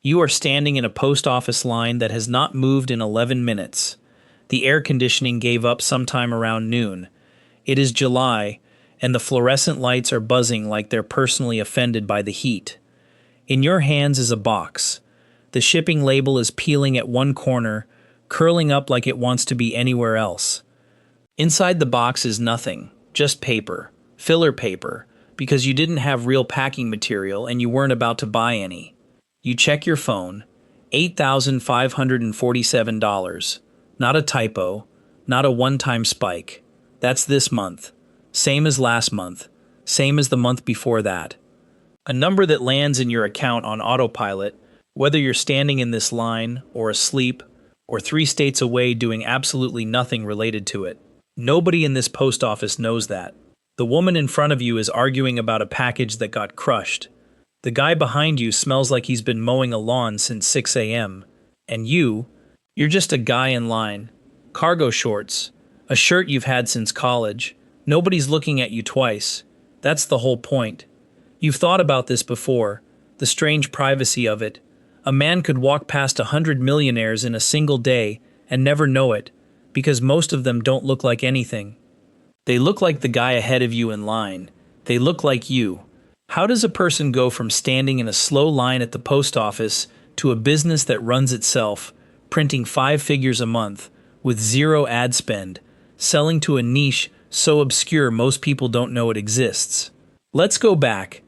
You are standing in a post office line that has not moved in 11 minutes. The air conditioning gave up sometime around noon. It is July, and the fluorescent lights are buzzing like they're personally offended by the heat. In your hands is a box. The shipping label is peeling at one corner, curling up like it wants to be anywhere else. Inside the box is nothing, just paper, filler paper, because you didn't have real packing material and you weren't about to buy any. You check your phone, $8,547. Not a typo, not a one-time spike. That's this month. Same as last month. Same as the month before that. A number that lands in your account on autopilot, whether you're standing in this line, or asleep, or 3 states away doing absolutely nothing related to it. Nobody in this post office knows that. The woman in front of you is arguing about a package that got crushed. The guy behind you smells like he's been mowing a lawn since 6 a.m. And you're just a guy in line. Cargo shorts, a shirt you've had since college. Nobody's looking at you twice. That's the whole point. You've thought about this before, the strange privacy of it. A man could walk past 100 millionaires in a single day and never know it, because most of them don't look like anything. They look like the guy ahead of you in line. They look like you. How does a person go from standing in a slow line at the post office to a business that runs itself, printing 5 figures a month, with 0 ad spend, selling to a niche so obscure most people don't know it exists? Let's go back.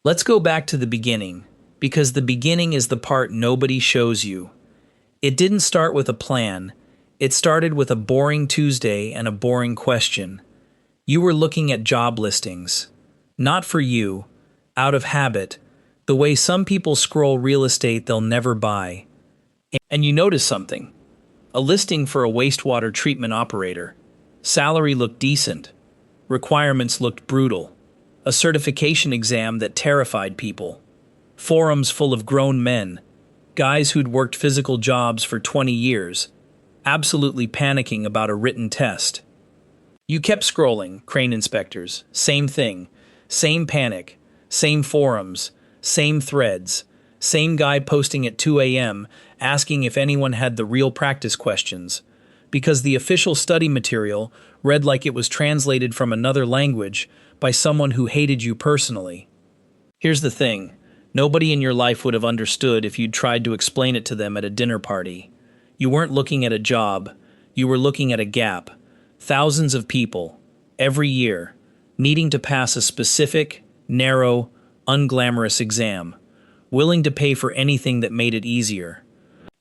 Let's go back to the beginning, because the beginning is the part nobody shows you. It didn't start with a plan. It started with a boring Tuesday and a boring question. You were looking at job listings. Not for you. Out of habit, the way some people scroll real estate they'll never buy. And you notice something. A listing for a wastewater treatment operator. Salary looked decent. Requirements looked brutal. A certification exam that terrified people. Forums full of grown men. Guys who'd worked physical jobs for 20 years. Absolutely panicking about a written test. You kept scrolling, crane inspectors. Same thing. Same panic. Same forums, same threads, same guy posting at 2 a.m. asking if anyone had the real practice questions, because the official study material read like it was translated from another language by someone who hated you personally. Here's the thing, nobody in your life would have understood if you'd tried to explain it to them at a dinner party. You weren't looking at a job, you were looking at a gap. Thousands of people, every year, needing to pass a specific, narrow, unglamorous exam, willing to pay for anything that made it easier.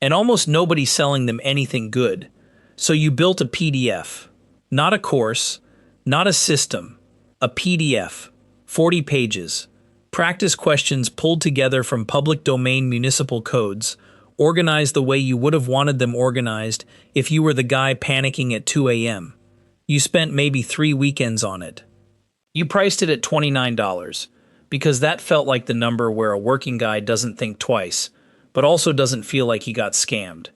And almost nobody selling them anything good. So you built a PDF. Not a course, not a system. A PDF. 40 pages. Practice questions pulled together from public domain municipal codes, organized the way you would have wanted them organized if you were the guy panicking at 2 a.m. You spent maybe 3 weekends on it. You priced it at $29, because that felt like the number where a working guy doesn't think twice, but also doesn't feel like he got scammed.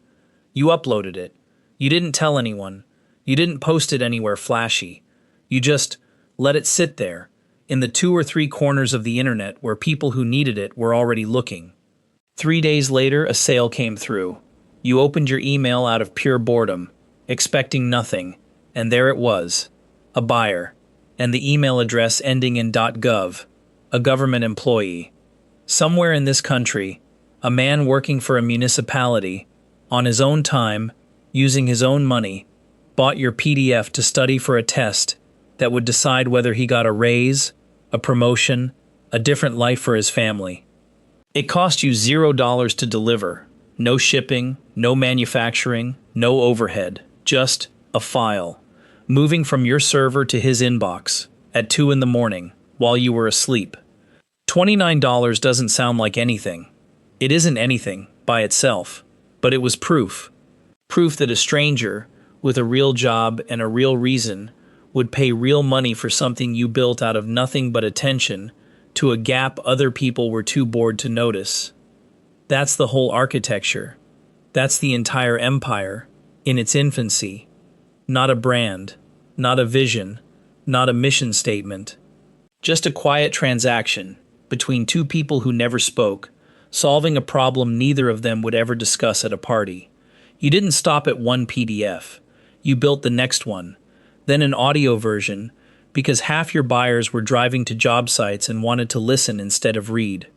You uploaded it. You didn't tell anyone. You didn't post it anywhere flashy. You just let it sit there, in the 2 or 3 corners of the internet where people who needed it were already looking. 3 days later, a sale came through. You opened your email out of pure boredom, expecting nothing, and there it was, a buyer. And the email address ending in .gov, a government employee. Somewhere in this country, a man working for a municipality, on his own time, using his own money, bought your PDF to study for a test that would decide whether he got a raise, a promotion, a different life for his family. It cost you $0 to deliver, no shipping, no manufacturing, no overhead, just a file. Moving from your server to his inbox at 2 in the morning while you were asleep. $29 doesn't sound like anything. It isn't anything by itself, but it was proof. Proof that a stranger with a real job and a real reason would pay real money for something you built out of nothing but attention to a gap other people were too bored to notice. That's the whole architecture. That's the entire empire in its infancy. Not a brand, not a vision, not a mission statement. Just a quiet transaction between 2 people who never spoke, solving a problem neither of them would ever discuss at a party. You didn't stop at one PDF. You built the next one, then an audio version, because half your buyers were driving to job sites and wanted to listen instead of read.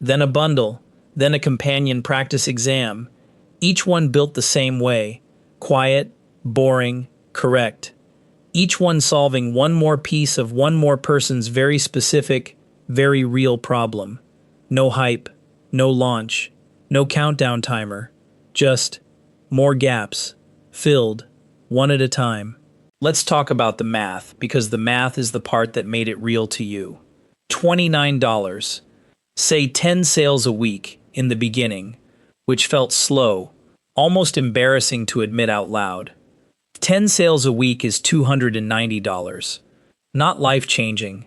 Then a bundle, then a companion practice exam. Each one built the same way, quiet, boring, correct. Each one solving one more piece of one more person's very specific, very real problem. No hype, no launch, no countdown timer, just more gaps, filled, one at a time. Let's talk about the math, because the math is the part that made it real to you. $29. Say 10 sales a week in the beginning, which felt slow, almost embarrassing to admit out loud. 10 sales a week is $290. Not life-changing,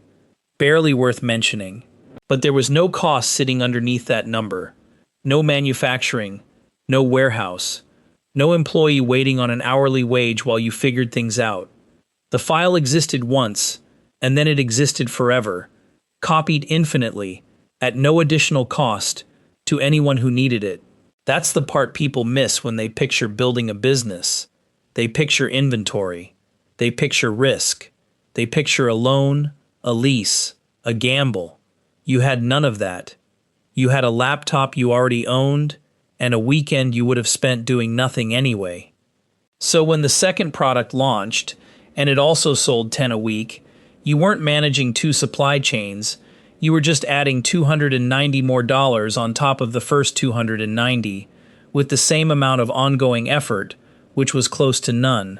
barely worth mentioning, but there was no cost sitting underneath that number. No manufacturing, no warehouse, no employee waiting on an hourly wage while you figured things out. The file existed once, and then it existed forever, copied infinitely, at no additional cost, to anyone who needed it. That's the part people miss when they picture building a business. They picture inventory. They picture risk. They picture a loan, a lease, a gamble. You had none of that. You had a laptop you already owned, and a weekend you would have spent doing nothing anyway. So when the second product launched, and it also sold 10 a week, you weren't managing two supply chains, you were just adding $290 more on top of the first $290, with the same amount of ongoing effort, which was close to none.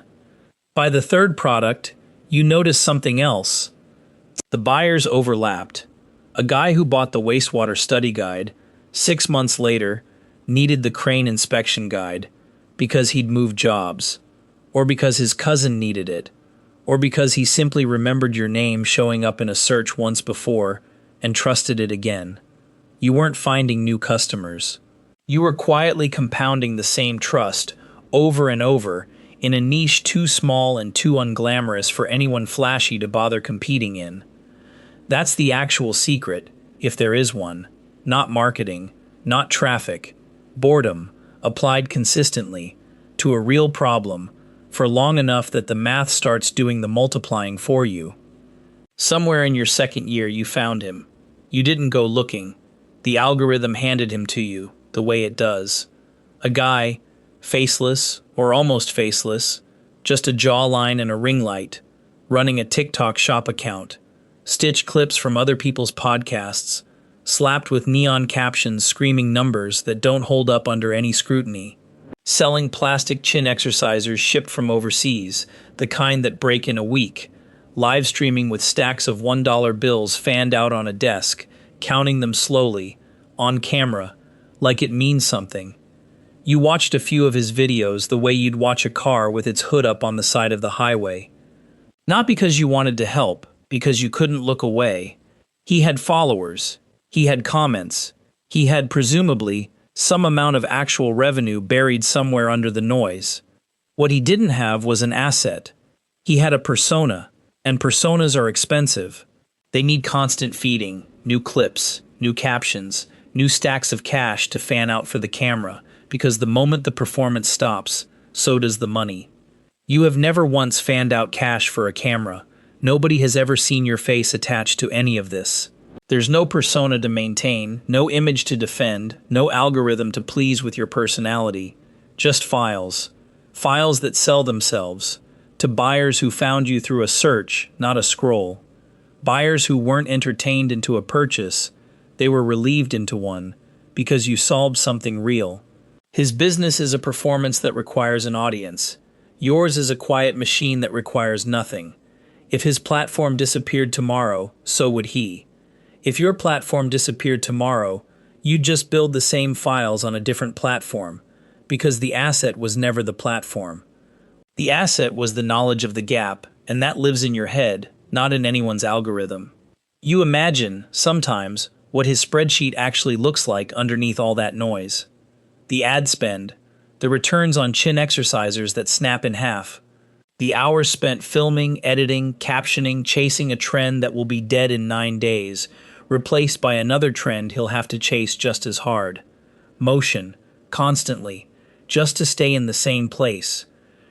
By the third product, you noticed something else. The buyers overlapped. A guy who bought the wastewater study guide, 6 months later, needed the crane inspection guide because he'd moved jobs, or because his cousin needed it, or because he simply remembered your name showing up in a search once before and trusted it again. You weren't finding new customers. You were quietly compounding the same trust over and over in a niche too small and too unglamorous for anyone flashy to bother competing in. That's the actual secret, if there is one. Not marketing, not traffic, boredom, applied consistently to a real problem for long enough that the math starts doing the multiplying for you. Somewhere in your second year you found him. You didn't go looking. The algorithm handed him to you, the way it does. A guy, faceless or almost faceless, just a jawline and a ring light, running a TikTok shop account, stitch clips from other people's podcasts, slapped with neon captions screaming numbers that don't hold up under any scrutiny, selling plastic chin exercisers shipped from overseas, the kind that break in a week, live streaming with stacks of $1 bills fanned out on a desk, counting them slowly, on camera, like it means something. You watched a few of his videos the way you'd watch a car with its hood up on the side of the highway. Not because you wanted to help, because you couldn't look away. He had followers. He had comments. He had, presumably, some amount of actual revenue buried somewhere under the noise. What he didn't have was an asset. He had a persona, and personas are expensive. They need constant feeding, new clips, new captions, new stacks of cash to fan out for the camera, because the moment the performance stops, so does the money. You have never once fanned out cash for a camera. Nobody has ever seen your face attached to any of this. There's no persona to maintain, no image to defend, no algorithm to please with your personality. Just files. Files that sell themselves. To buyers who found you through a search, not a scroll. Buyers who weren't entertained into a purchase. They were relieved into one, because you solved something real. His business is a performance that requires an audience. Yours is a quiet machine that requires nothing. If his platform disappeared tomorrow, so would he. If your platform disappeared tomorrow, you'd just build the same files on a different platform, because the asset was never the platform. The asset was the knowledge of the gap, and that lives in your head, not in anyone's algorithm. You imagine, sometimes, what his spreadsheet actually looks like underneath all that noise. The ad spend, the returns on chin exercisers that snap in half, the hours spent filming, editing, captioning, chasing a trend that will be dead in 9 days, replaced by another trend he'll have to chase just as hard. Motion, constantly, just to stay in the same place.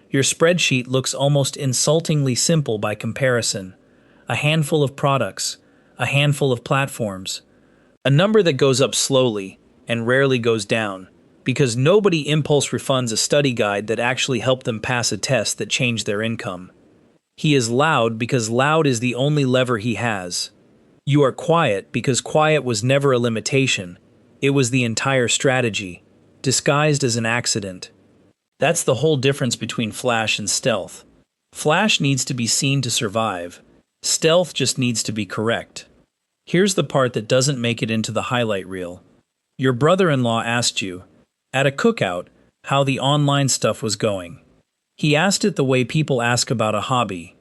Your spreadsheet looks almost insultingly simple by comparison. A handful of products, a handful of platforms. A number that goes up slowly and rarely goes down, because nobody impulse refunds a study guide that actually helped them pass a test that changed their income. He is loud because loud is the only lever he has. You are quiet because quiet was never a limitation. It was the entire strategy, disguised as an accident. That's the whole difference between flash and stealth. Flash needs to be seen to survive. Stealth just needs to be correct. Here's the part that doesn't make it into the highlight reel. Your brother-in-law asked you, at a cookout, how the online stuff was going. He asked it the way people ask about a hobby.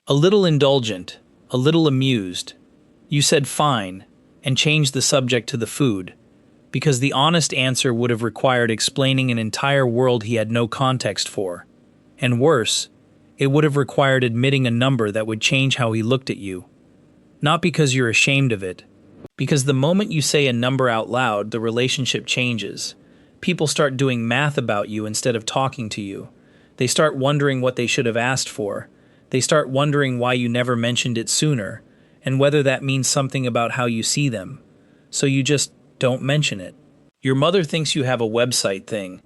A little indulgent, a little amused. You said fine, and changed the subject to the food, because the honest answer would have required explaining an entire world he had no context for. And worse, it would have required admitting a number that would change how he looked at you. Not because you're ashamed of it, because the moment you say a number out loud, the relationship changes. People start doing math about you instead of talking to you. They start wondering what they should have asked for. They start wondering why you never mentioned it sooner, and whether that means something about how you see them. So you just don't mention it. Your mother thinks you have a website thing.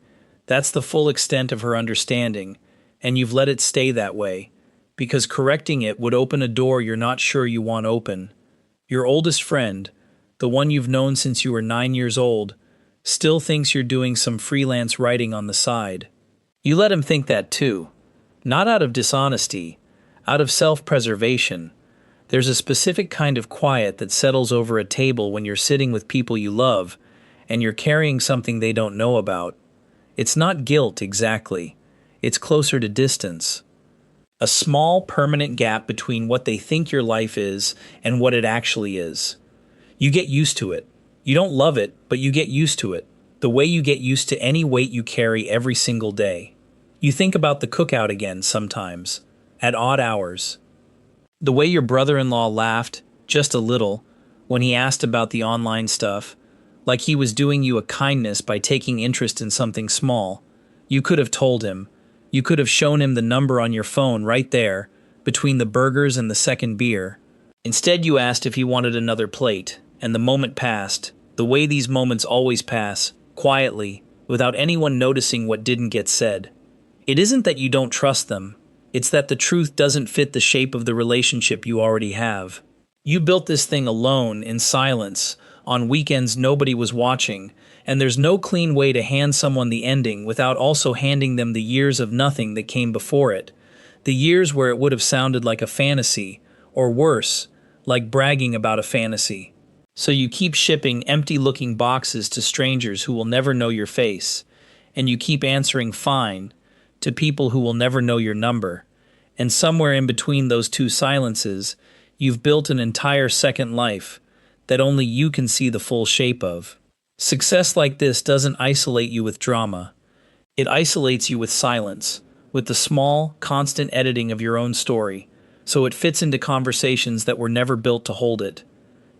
That's the full extent of her understanding, and you've let it stay that way, because correcting it would open a door you're not sure you want open. Your oldest friend, the one you've known since you were 9 years old, still thinks you're doing some freelance writing on the side. You let him think that too. Not out of dishonesty, out of self-preservation. There's a specific kind of quiet that settles over a table when you're sitting with people you love, and you're carrying something they don't know about. It's not guilt exactly. It's closer to distance. A small, permanent gap between what they think your life is and what it actually is. You get used to it. You don't love it, but you get used to it. The way you get used to any weight you carry every single day. You think about the cookout again sometimes, at odd hours. The way your brother-in-law laughed, just a little, when he asked about the online stuff, like he was doing you a kindness by taking interest in something small. You could have told him. You could have shown him the number on your phone right there, between the burgers and the second beer. Instead, you asked if he wanted another plate, and the moment passed, the way these moments always pass, quietly, without anyone noticing what didn't get said. It isn't that you don't trust them. It's that the truth doesn't fit the shape of the relationship you already have. You built this thing alone, in silence, on weekends nobody was watching, and there's no clean way to hand someone the ending without also handing them the years of nothing that came before it. The years where it would have sounded like a fantasy, or worse, like bragging about a fantasy. So you keep shipping empty-looking boxes to strangers who will never know your face, and you keep answering fine to people who will never know your number. And somewhere in between those two silences, you've built an entire second life that only you can see the full shape of. Success like this doesn't isolate you with drama. It isolates you with silence, with the small, constant editing of your own story, so it fits into conversations that were never built to hold it.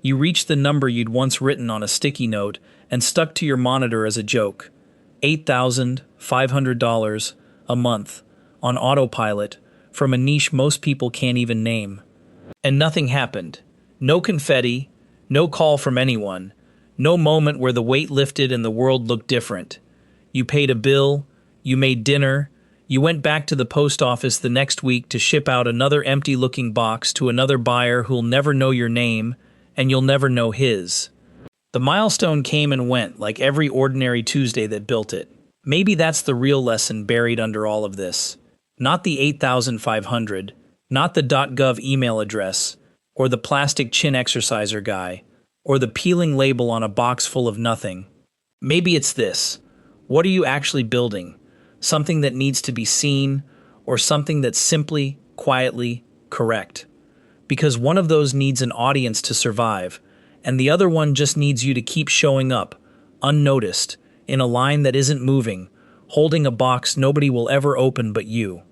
You reach the number you'd once written on a sticky note and stuck to your monitor as a joke. $8,500 a month, on autopilot, from a niche most people can't even name. And nothing happened. No confetti, no call from anyone, no moment where the weight lifted and the world looked different. You paid a bill, you made dinner, you went back to the post office the next week to ship out another empty-looking box to another buyer who'll never know your name, and you'll never know his. The milestone came and went like every ordinary Tuesday that built it. Maybe that's the real lesson buried under all of this. Not the 8,500, not the .gov email address, or the plastic chin exerciser guy, or the peeling label on a box full of nothing. Maybe it's this. What are you actually building? Something that needs to be seen, or something that's simply, quietly, correct? Because one of those needs an audience to survive, and the other one just needs you to keep showing up, unnoticed, in a line that isn't moving, holding a box nobody will ever open but you.